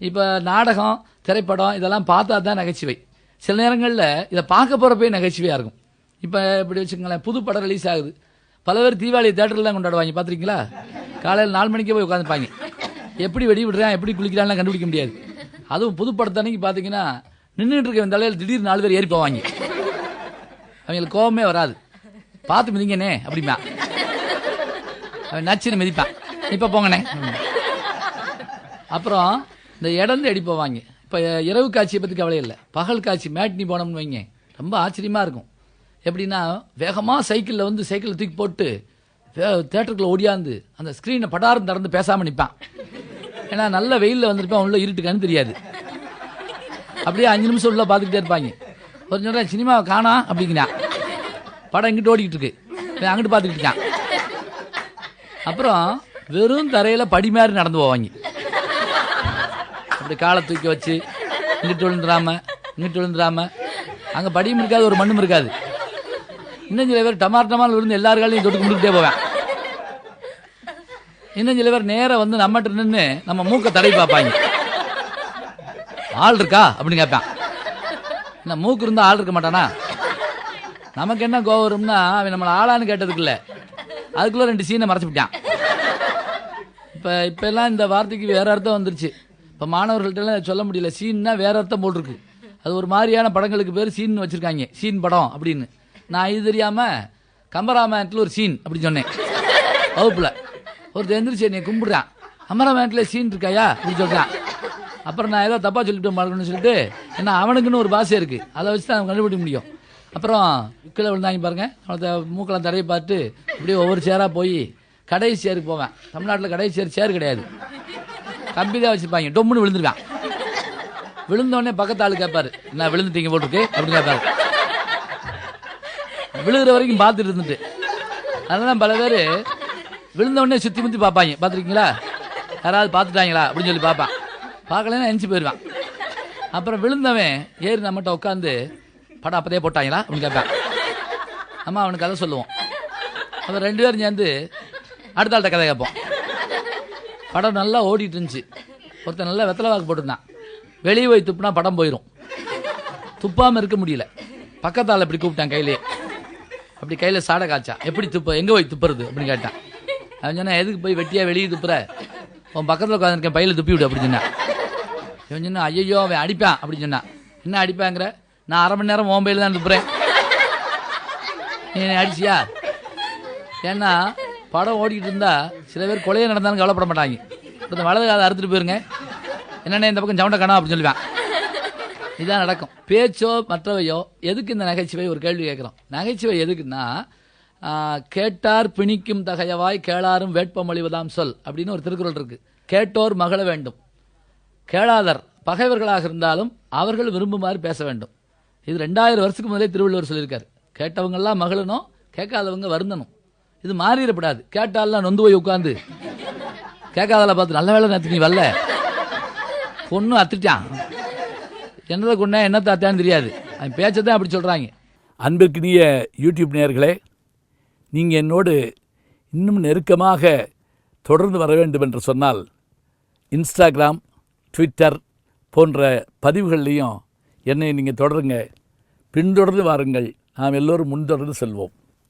இப்போ நாடகம் திரைப்படம் இதெல்லாம் பார்த்தா தான் நகைச்சுவை. சில நேரங்களில் இதை பார்க்க போகிறப்பே நகைச்சுவையாக இருக்கும். இப்போ இப்படி வச்சுக்கோங்களேன், புது படம் ரிலீஸ் ஆகுது, பல பேர் தீபாவளி தேட்டரில் கொண்டாடுவாங்க பார்த்துருக்கீங்களா? காலையில் 4 மணிக்கே போய் உட்காந்துப்பாங்க. எப்படி வெடி விடுறான் எப்படி குளிக்கிறான்லாம் கண்டுபிடிக்க முடியாது. அதுவும் புது படத்தன்னைக்கு பார்த்தீங்கன்னா நின்றுட்டு இருக்க தலையில் திடீர்னு 4 பேர் ஏறி போவாங்க. அவங்களுக்கு கோபமே வராது. பார்த்து மிதிங்கண்ணே அப்படிமா அவன் நச்சுன்னு மிதிப்பான், இப்போ போங்கண்ணே. அப்புறம் இந்த இடந்து அடி போவாங்க. இப்போ இரவு காட்சியை பற்றி கவலை இல்லை, பகல் காட்சி மேட்னி போனோம்னு வைங்க, ரொம்ப ஆச்சரியமாக இருக்கும். எப்படின்னா வேகமாக சைக்கிளில் வந்து சைக்கிளை தூக்கி போட்டு தேட்டருக்குள்ளே ஓடியாந்து அந்த ஸ்க்ரீனை படாரம் திறந்து பேசாமல் நிற்பான். ஏன்னா நல்ல வெயிலில் வந்துருப்பான், உள்ள இருட்டுக்கான்னு தெரியாது. அப்படியே 5 நிமிஷம் உள்ள பார்த்துக்கிட்டே இருப்பாங்க. ஒரு நேரம் சினிமாவை காணா அப்படிங்கிறா, படம் இங்கிட்டு ஓடிக்கிட்டு இருக்கு, அங்கிட்டு பார்த்துக்கிட்டு இருக்கான். அப்புறம் வெறும் தரையில் படி மாதிரி நடந்து போவாங்க. அப்படி காலை தூக்கி வச்சு இங்கிட்டு விழுந்துடாம அங்கே படியும் இருக்காது, ஒரு மண்ணும் இருக்காது. இன்னும் சில பேர் டமால் விழுந்து எல்லாருக்காலையும் தொட்டு கும்பிட்டுட்டே போவேன். இன்னும் சில பேர் நேராக வந்து நம்மகிட்ட நின்று நம்ம மூக்கை தடவி பார்ப்பாங்க. ஆள் இருக்கா அப்படின்னு கேட்பான். என்ன மூக்கு இருந்தால் ஆள் இருக்க மாட்டானா? நமக்கு என்ன கோவம் வரும்னா, அவன் நம்மளை ஆளான்னு கேட்டதுக்கு இல்லை, அதுக்குள்ளே 2 சீனை மறைச்சு விட்டான். இப்போ எல்லாம் இந்த வார்த்தைக்கு வேற அர்த்தம் வந்துருச்சு. இப்போ மாணவர்கள்ட்டெல்லாம் சொல்ல முடியல, சீன்னா வேற அர்த்தம் போட்டிருக்கு. அது ஒரு மாதிரியான படங்களுக்கு பேர் சீன் வச்சுருக்காங்க, சீன் படம் அப்படின்னு. நான் இது தெரியாமல் கம்பராமாயணத்தில் ஒரு சீன் அப்படின்னு சொன்னேன் வகுப்பில். ஒருத்தர் எந்திரிச்சு என்னை கும்பிடுறான், கம்பராமாயணத்தில் சீன் இருக்காயா அப்படின்னு சொல்கிறான். அப்புறம் நான் ஏதோ தப்பாக சொல்லிட்டு மாட்டேன்னு சொல்லிட்டு, ஏன்னா அவனுக்குன்னு ஒரு பாஷை இருக்குது, அதை வச்சு தான் கண்டுபிடிக்க முடியும். அப்புறம் கீழே விழுந்தாங்க பாருங்க, அவனை மூக்கெல்லாம் தடவை பார்த்து இப்படியே ஒவ்வொரு சேராக போய் கடைசி சேருக்கு போவேன். தமிழ்நாட்டில் கடைசி சேர் கிடையாது, கம்பி தான் வச்சுருப்பாங்க. டொம்முன்னு விழுந்துருக்கான். விழுந்தோடனே பக்கத்து ஆளு கேட்பாரு, நான் விழுந்துட்டீங்க போட்டிருக்கு அப்படின்னு கேட்பாரு. விழுகிற வரைக்கும் பார்த்துட்டு இருந்துட்டு, அதெல்லாம் பல பேர் விழுந்தோடனே சுற்றி முற்றி பார்ப்பாங்க. பார்த்துருக்கீங்களா? யாராவது பார்த்துட்டாங்களா அப்படின்னு சொல்லி பார்ப்பான். பார்க்கலன்னா எந்திச்சு போயிடுவான். அப்புறம் விழுந்தவன் ஏறி நம்மகிட்ட உட்காந்து படம் அப்பதே போட்டாங்களா அப்படின்னு கேட்பான். நம்ம அவனுக்கு கதை சொல்லுவோம். அப்புறம் 2 பேரும் சேர்ந்து அடுத்த ஆள்கிட்ட கதை கேட்போம். படம் நல்லா ஓடிட்டு இருந்துச்சு, ஒருத்தன் நல்லா வெத்தலை வாக்கு போட்டிருந்தான். வெளியே போய் துப்புனா படம் போயிடும். துப்பாமல் இருக்க முடியல, பக்கத்தால் இப்படி கூப்பிட்டான் கையிலே. அப்படி கையில் சாடை காய்ச்சான். எப்படி துப்ப, எங்கே போய் துப்புறது அப்படின்னு கேட்டான். அவன் சொன்னா, எதுக்கு போய் வெட்டியாக வெளியே துப்புற, உன் பக்கத்தில் உட்காந்துருக்கேன், பையில துப்பி விடு அப்படின்னு சொன்னான். இவன் சொன்னா, ஐயோ அவன் அடிப்பான் அப்படின்னு சொன்னான். என்ன அடிப்பாங்கிற, நான் 1/2 மணி நேரம் உன் பையில தான் துப்புறேன், நீ அடிச்சியா? ஏன்னா படம் ஓடிக்கிட்டு இருந்தா சில பேர் கொலையை நடந்தாலும் கவலைப்பட மாட்டாங்க. ஒருத்தன் வலது காதை அறுத்துட்டு போயிருங்க, என்னென்ன இந்த பக்கம் சவுண்டை காணா அப்படின்னு சொல்லுவேன். இதான் நடக்கும். பேச்சோ மற்றவையோ எதுக்கு இந்த நகைச்சுவை ஒரு கேள்வி கேட்குறோம். நகைச்சுவை எதுக்குன்னா, கேட்டார் பிணிக்கும் தகையவாய் கேளாரும் வேட்பமொழிவதாம் சொல் அப்படின்னு ஒரு திருக்குறள் இருக்கு. கேட்டோர் மகள வேண்டும், கேளாதர் பகைவர்களாக இருந்தாலும் அவர்கள் விரும்புமாறு பேச வேண்டும். இது 2000 வருஷத்துக்கு முதலே திருவள்ளுவர் சொல்லியிருக்காரு. கேட்டவங்கெல்லாம் மகளணும், கேட்காதவங்க வருந்தணும். இது மாறிடப்படாது. கேட்டாலாம் நொந்து போய் உட்காந்து கேட்காதல பார்த்து நல்ல வேலை நேற்று நீ வரல, பொண்ணு அத்துட்டான், என்னதை கொண்டா என்னத்தை அத்தான்னு தெரியாது, அவன் பேச்சதான் அப்படி சொல்கிறாங்க. அன்பிற்கினிய யூடியூப் நேயர்களே, நீங்கள் என்னோடு இன்னும் நெருக்கமாக தொடர்ந்து வர வேண்டும் என்று சொன்னால் இன்ஸ்டாகிராம், ட்விட்டர் போன்ற பதிவுகள்லையும் என்னை நீங்கள் தொடருங்க, பின்தொடர்ந்து வாருங்கள், நாம் எல்லோரும் முன்தொடர்ந்து செல்வோம்.